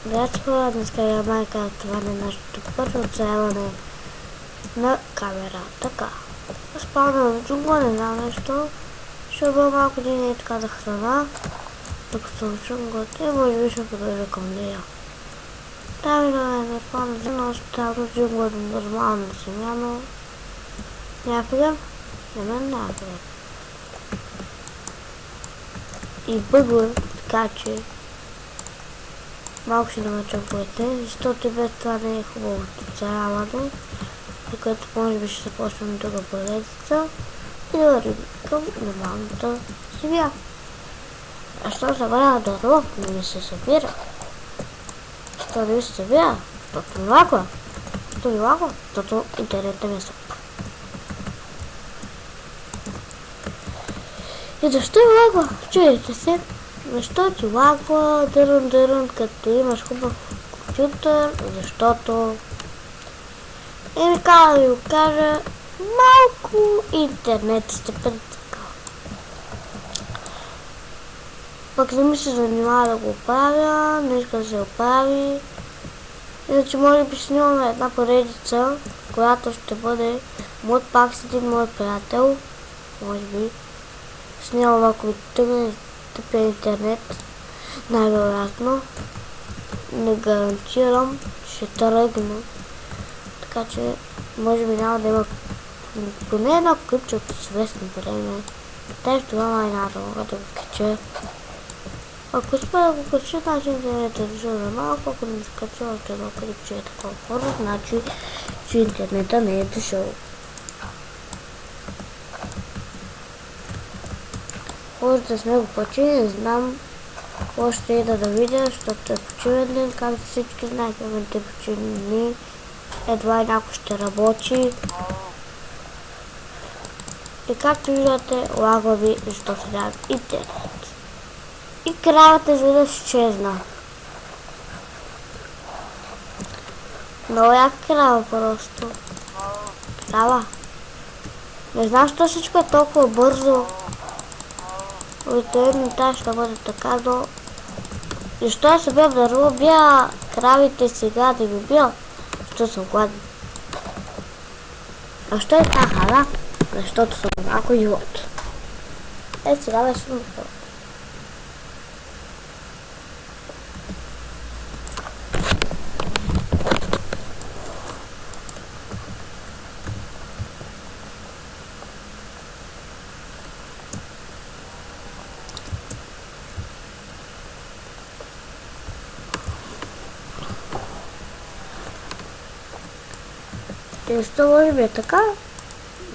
Здравейте хора, днес е майка, това е нашето първо заяване на камера. Така, спаваме в джунгла, не знам нещо. Ще бъда малко ден и така за храна, докато учим год и може би ще продължа към нея. Там е нормална земя, оставам джунгла до нормална земя, но някъде, не мен някъде. И бъгър, така че малко ще намачам поете, защото без това не е хубавото оцеляване, за което може би ще започнем друга поредица и да вървим към нормалната земя. А що забравя дърво, но не се събира. Що не се събира? Защото ми лагва. Защото интернетът ми е слаб. И защо ми лагва? Чуете се. Защо ти лагва дърън, като имаш хубав компютър? Защото така да ви го кажа, малко интернет сте притъкал. Пък не ми се занимава да го оправя, не иска да се оправи. Иначе може би снимаме една поредица, която ще бъде пак с един мой приятел, може би. Снимам, ако ви тръгне тъпия интернет, най-вероятно. Не гарантирам, ще тръгне. Така че, може би няма да има поне едно къпче от известно време. Даже това най-надо мога да го кача. Ако успя да го кача, значи интернет е дошъл за малко, ако не скача още едно къпче е такова хора, значи, че интернета не е дошъл. Хората с него почини, не знам какво ще ида да видя, защото е почивен ден, както всички знаете, имате почивни дни. Едва и някой ще работи. И както виждате, лагва ви, защото се дава интернет. И кравата изведнъж изчезна. Много яка крава просто. Крава. Не знам, защо всичко е толкова бързо. Обикновено тази ще бъде така, но защо я се бия в дърво, бия кравите сега да ги бия, защото съм гладен. А що е така храна? Защото съм малко живот. Сега беше съм хора. И защо може би е така?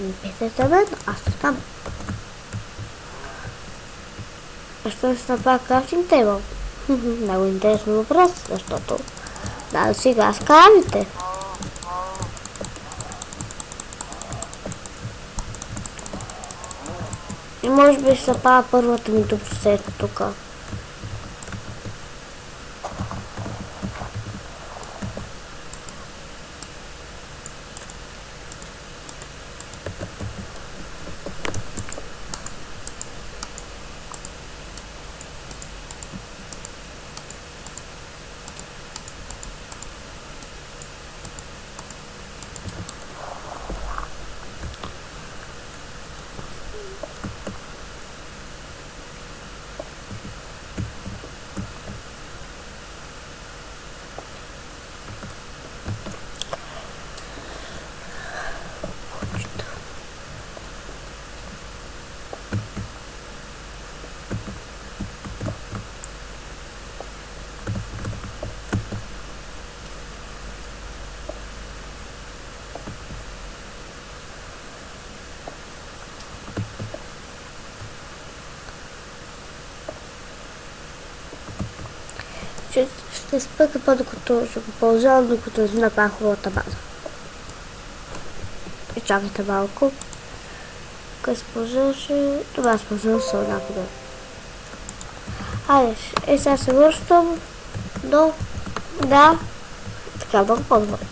Не питайте мен, аз съм там. Защо не се направя крафтинг тейбъл? Много интересно въпрос, защото да сега с кравите. И може би ще се пада първата ми добросетка тук. Ще спъкъпа, докато ще го ползвам, докато си направя хубавата база. И чакайте малко. Къде се ползваше? Това се ползвам с някъде. Хайде, сега се връщам до... Да. Така, много по-добре.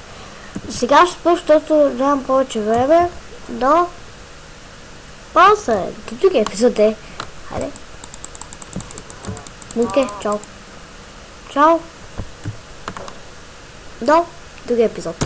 Сега ще спър, защото нямам повече време до... После, до другия епизод е. Хайде. Муке, чао. Чао! до другия епизод.